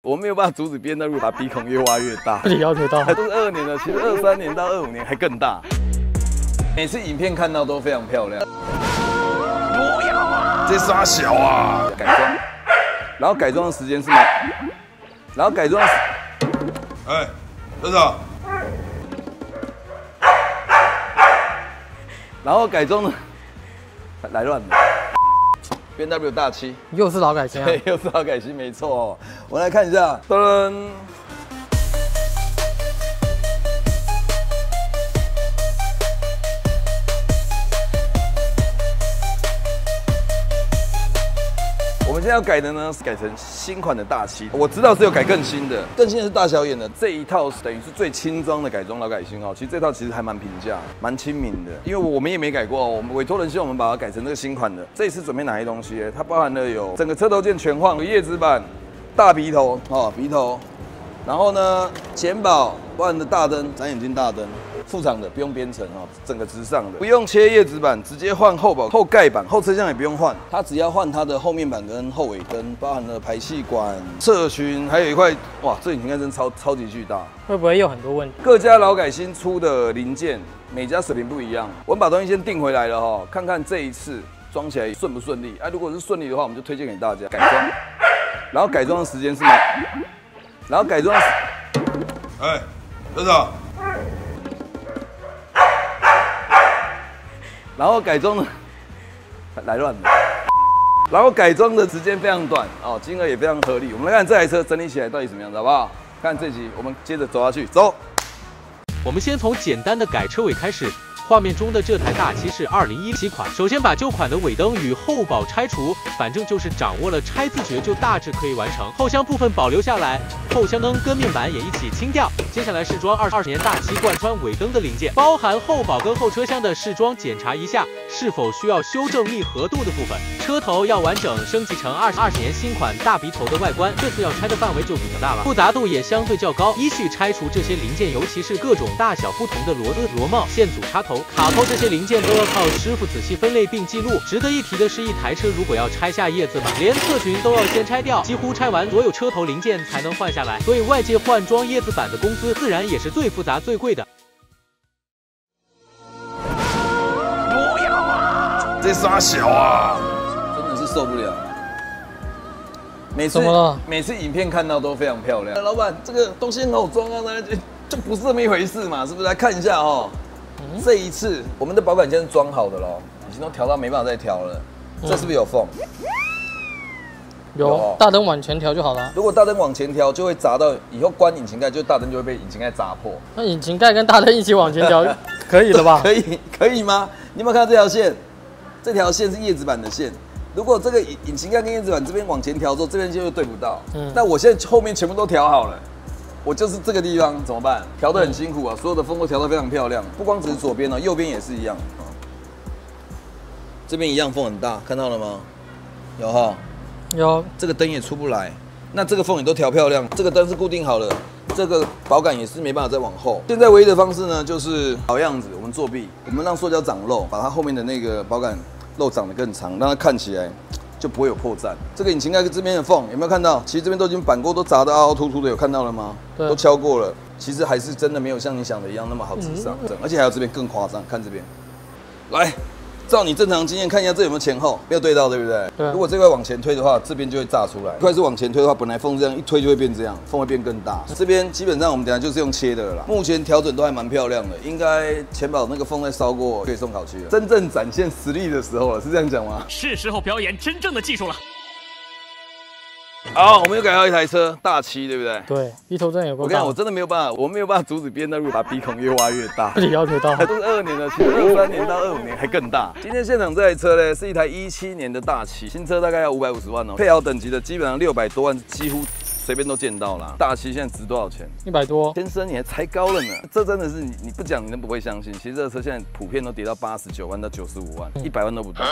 我们没有办法阻止 BMW 把鼻孔越挖越大，自己要求到，都是22年的，其实23年到25年还更大。每次影片看到都非常漂亮。不要啊！这傻小啊！改装，然后改装的时间是吗？然后改装，哎，队长。 然后改装呢，来乱的 ，BMW 大7，又是劳改新啊，对，又是劳改新，没错哦。我们来看一下，噔。我们现在要改的呢，是改成新款的大7。我知道是有改更新的，更新的是大小眼的这一套，等于是最轻装的改装劳改新哦。其实这套其实还蛮平价、蛮亲民的，因为我们也没改过哦。我们委托人希望我们把它改成这个新款的。这一次准备哪些东西？它包含了有整个车头件全换，有叶子板、大鼻头哦，鼻头，然后呢前保包含的大灯、展眼睛大灯。 副厂的不用编程哦，整个直上的，不用切叶子板，直接换后保、后盖板、后车厢也不用换，它只要换它的后面板跟后尾灯，包含了排气管、侧裙，还有一块哇，这引擎盖真超级巨大，会不会有很多问题？各家劳改新出的零件，每家水平不一样，我们把东西先订回来了哈，看看这一次装起来顺不顺利。哎，如果是顺利的话，我们就推荐给大家改装，然后改装的时间是吗？然后改装，哎，队长。 然后改装呢，来乱的。然后改装的时间非常短哦，金额也非常合理。我们来看这台车整理起来到底怎么样子，好不好？看这集，我们接着走下去，走。我们先从简单的改车尾开始。 画面中的这台大7是2017款，首先把旧款的尾灯与后保拆除，反正就是掌握了拆字诀就大致可以完成。后箱部分保留下来，后箱灯跟面板也一起清掉。接下来试装20年大7贯穿尾灯的零件，包含后保跟后车厢的试装检查一下，是否需要修正密合度的部分。车头要完整升级成20年新款大鼻头的外观，这次要拆的范围就比较大了，复杂度也相对较高。依序拆除这些零件，尤其是各种大小不同的螺丝、螺帽、线组、插头。 卡扣这些零件都要靠师傅仔细分类并记录。值得一提的是，一台车如果要拆下叶子板，连侧裙都要先拆掉，几乎拆完所有车头零件才能换下来。所以外界换装叶子板的工资自然也是最复杂、最贵的。不要啊！这傻小啊！真的是受不了。每次影片看到都非常漂亮。老板，这个东西很好装啊，那就不是这么一回事嘛，是不是？来看一下哦。 这一次我们的保杆线是装好的咯，已经都调到没办法再调了。这是不是有缝？有，大灯往前调就好了。如果大灯往前调，就会砸到以后关引擎盖，就大灯就会被引擎盖砸破。那引擎盖跟大灯一起往前调，可以了吧？可以吗？你有没有看到这条线？这条线是叶子板的线。如果这个引擎盖跟叶子板这边往前调之后，这边就对不到。但我现在后面全部都调好了。 我就是这个地方怎么办？调得很辛苦啊，所有的风都调得非常漂亮，不光只是左边哦，右边也是一样。这边一样风很大，看到了吗？有哈，有。这个灯也出不来，那这个风也都调漂亮，这个灯是固定好了，这个保杆也是没办法再往后。现在唯一的方式呢，就是老样子，我们作弊，我们让塑胶长漏，把它后面的那个保杆漏长得更长，让它看起来。 就不会有破绽。这个引擎盖这边的缝有没有看到？其实这边都已经板锅都砸得凹凹凸凸的，有看到了吗？都敲过了。其实还是真的没有像你想的一样那么好直上，而且还有这边更夸张，看这边。来，照你正常经验看一下这有没有前后，没有对到，对不对？对。如果这块往前推的话，这边就会炸出来。这块是往前推的话，本来缝这样一推就会变这样，缝会变更大。这边基本上我们等下就是用切的了啦。目前调整都还蛮漂亮的，应该前保那个缝再烧过，可以送烤漆了。真正展现实力的时候了，是这样讲吗？是时候表演真正的技术了。 好，我们又改到一台车大7，对不对？对，鼻头真的有够大。我跟你讲，我真的没有办法，我没有办法阻止 BMW 把鼻孔越挖越大。自己要求到，都是22年的，其实23年到25年还更大。今天现场这台车呢，是一台17年的大7，新车大概要550万哦，配好等级的基本上600多万，几乎随便都见到了。大7现在值多少钱？100多。天生你还才高了呢，这真的是你不讲你都不会相信。其实这个车现在普遍都跌到89万到95万，100万都不到。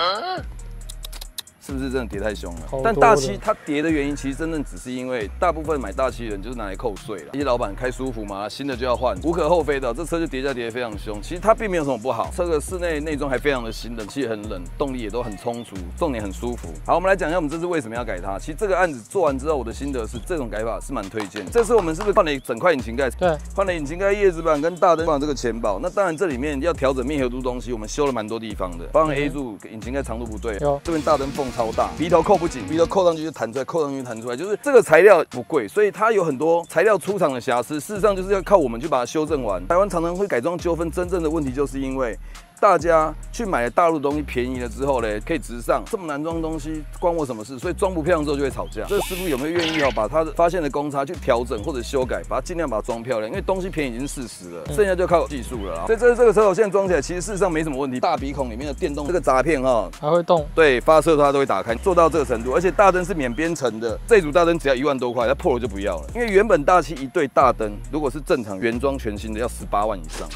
是不是真的跌太凶了？好多的但大七它跌的原因，其实真正只是因为大部分买大七的人就是拿来扣税了。一些老板开舒服嘛，新的就要换，无可厚非的。这车就跌价跌得非常凶，其实它并没有什么不好。这个室内内装还非常的新，冷气也很冷，动力也都很充足，重点很舒服。好，我们来讲一下我们这次为什么要改它。其实这个案子做完之后，我的心得是这种改法是蛮推荐的。这次我们是不是换了一整块引擎盖？对，换了引擎盖、叶子板跟大灯板这个前保。那当然这里面要调整密合度东西，我们修了蛮多地方的，包含 A 柱引擎盖长度不对，这边大灯缝超大，鼻头扣不紧，鼻头扣上去就弹出来，扣上去就弹出来，就是这个材料不贵，所以它有很多材料出厂的瑕疵，事实上就是要靠我们去把它修正完。台湾常常会改装纠纷，真正的问题就是因为大家去买了大陆的东西便宜了之后嘞，可以直上，这么难装的东西关我什么事？所以装不漂亮之后就会吵架。这个师傅有没有愿意把他发现的公差去调整或者修改，把它尽量把它装漂亮？因为东西便宜已经是事实了，剩下就靠技术了。所以这个车我现在装起来，其实事实上没什么问题。大鼻孔里面的电动这个闸片还会动，对，发射它都会打开，做到这个程度。而且大灯是免编程的，这一组大灯只要1万多块，它破了就不要了。因为原本大七一对大灯，如果是正常原装全新的，要18万以上。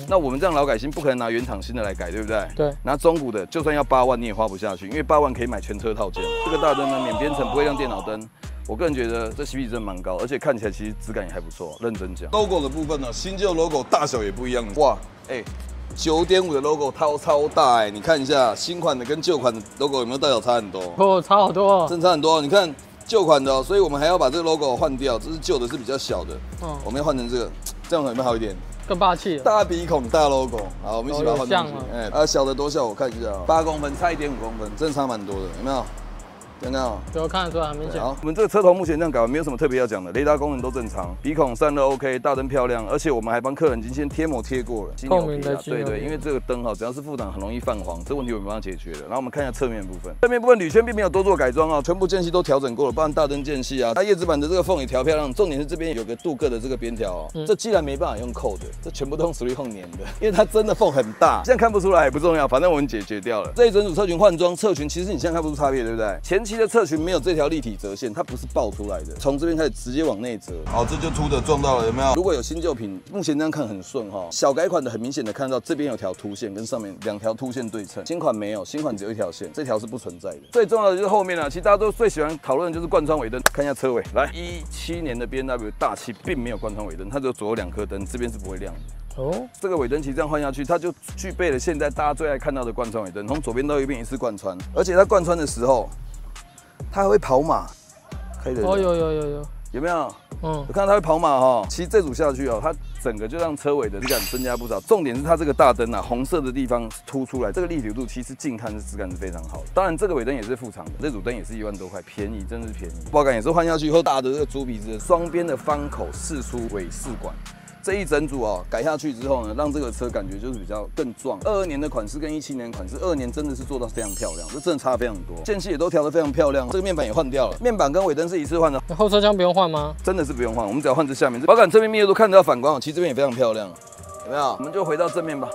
那我们这样劳改新不可能拿原厂新的来改，对不对？对，拿中古的，就算要8万你也花不下去，因为8万可以买全车套件。这个大灯呢，免编程，不会亮电脑灯。我个人觉得这 CP 值真的蛮高，而且看起来其实质感也还不错。认真讲 ，logo 的部分呢，新旧 logo 大小也不一样。哇，9.5的 logo 超大哎，你看一下新款的跟旧款的 logo 有没有大小差很多？哦，差好多，真差很多。你看旧款的，所以我们还要把这个 logo 换掉，这是旧的，是比较小的。我们要换成这个，这样有没有好一点？更霸气了，大鼻孔大 logo， 好，我们一起把它换上去。小的多小？我看一下，8公分，差1.5公分，真的差蛮多的，有没有？有没有？有看得出来，很明显。好，我们这个车头目前这样改完，没有什么特别要讲的，雷达功能都正常，鼻孔散热 OK， 大灯漂亮，而且我们还帮客人已经先贴膜贴过了，透明的金牛皮。对，因为这个灯只要是副挡很容易泛黄，这问题我们帮它解决了。然后我们看一下侧面部分，侧面部分铝圈并没有多做改装啊，全部间隙都调整过了，包含大灯间隙啊，它叶子板的这个缝也调漂亮，重点是这边有个镀铬的这个边条哦，这既然没办法用扣的，这全部都用silicone粘的，因为它真的缝很大，现在看不出来也不重要，反正我们解决掉了。这一整组侧裙换装，侧裙其实你现在看不出差别，对不对？前期的侧裙没有这条立体折线，它不是爆出来的，从这边开始直接往内折。好，这就凸的撞到了，有没有？如果有新旧品，目前这样看很顺哈。小改款的很明显的看到这边有条凸线，跟上面2条凸线对称。新款没有，新款只有1条线，这条是不存在的。最重要的就是后面啊，其实大家都最喜欢讨论的就是贯穿尾灯。看一下车尾，来，17年的 BMW 大7并没有贯穿尾灯，它只有左右2颗灯，这边是不会亮的。哦，这个尾灯其实这样换下去，它就具备了现在大家最爱看到的贯穿尾灯，从左边到右边一次贯穿，而且它贯穿的时候，它还会跑马。可以的。哦，有没有？我看到它会跑马哈。其实这组下去哦，它整个就让车尾的质感增加不少。重点是它这个大灯啊，红色的地方凸出来，这个立体度其实近看是质感是非常好的。当然这个尾灯也是副厂的，这组灯也是1万多块，便宜，真的是便宜。包杆也是换下去以后大的这个猪鼻子，双边的方口4出尾4管。这一整组哦改下去之后呢，让这个车感觉就是比较更壮。22年的款式跟17年的款式，22年真的是做到非常漂亮，这真的差非常多。间隙也都调得非常漂亮，这个面板也换掉了，面板跟尾灯是一次换的。后车厢不用换吗？真的是不用换，我们只要换这下面。保杆侧面密度都看得到反光，其实这边也非常漂亮，有没有？我们就回到正面吧。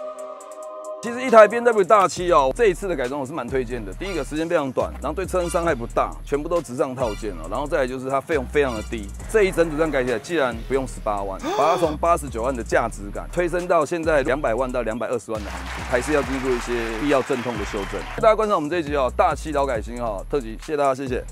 其实一台 BMW 大7哦，这一次的改装我是蛮推荐的。第一个时间非常短，然后对车身伤害不大，全部都直上套件了。然后再来就是它费用非常的低。这一整组这样改起来，既然不用18万，把它从89万的价值感推升到现在200万到220万的行情，还是要经过一些必要阵痛的修正。谢谢大家观赏我们这一集哦，大7劳改新哦特辑，谢谢大家，谢谢。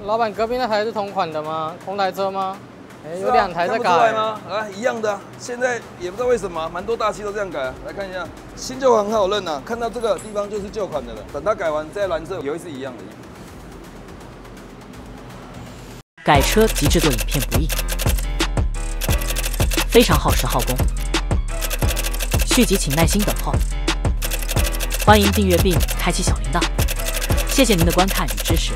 老板，隔壁那台是同款的吗？同台车吗？有2台在改。看不出来吗？来，一样的啊。现在也不知道为什么，蛮多大7都这样改啊。来看一下，新旧款很好认啊。看到这个地方就是旧款的了。等它改完，这蓝色也会是一样的。改车及制作影片不易，非常耗时耗工，续集请耐心等候。欢迎订阅并开启小铃铛，谢谢您的观看与支持。